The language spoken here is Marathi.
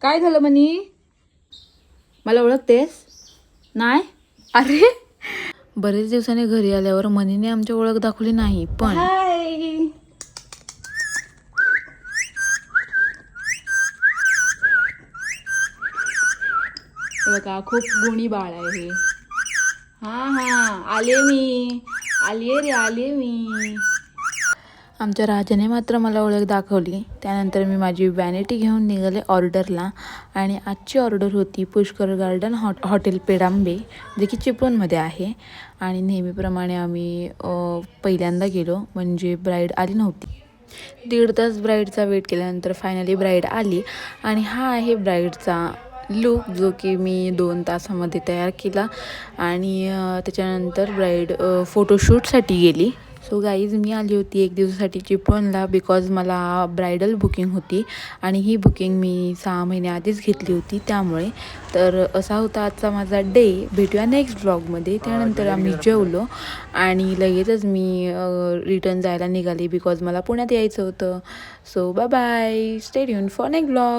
काय झालं मनी? मला ओळखतेस? नाही? अरे बरेच दिवसांनी घरी आल्यावर मनीने आमची ओळख दाखवली नाही, पण बघा खूप गुणी बाळ आहे हे. हा आले मी. आमच्या राजाने मात्र मला ओळख दाखवली. त्यानंतर मी माझी वॅनिटी घेऊन निघाले ऑर्डरला. आणि आजची ऑर्डर होती पुष्कर गार्डन हॉटेल पेडांबे, जे की चिपळूणमध्ये आहे. आणि नेहमीप्रमाणे आम्ही पहिल्यांदा गेलो, म्हणजे ब्राईड आली नव्हती. 1.5 तास ब्राईडचा वेट केल्यानंतर फायनली ब्राईड आली. आणि हा आहे ब्राईडचा लूक, जो की मी 2 तासामध्ये तयार केला. आणि त्याच्यानंतर ब्राईड फोटोशूटसाठी गेली. सो गाईज, मी आली होती 1 दिवसासाठी चिपळूणला, बिकॉज मला ब्रायडल बुकिंग होती. आणि ही बुकिंग मी 6 महिन्याआधीच घेतली होती, त्यामुळे. तर असा होता आजचा माझा डे. भेटूया नेक्स्ट ब्लॉगमध्ये. त्यानंतर आम्ही जेवलो आणि लगेचच मी रिटर्न जायला निघाली, बिकॉज मला पुण्यात यायचं होतं. So bye bye, stay tuned for next blog.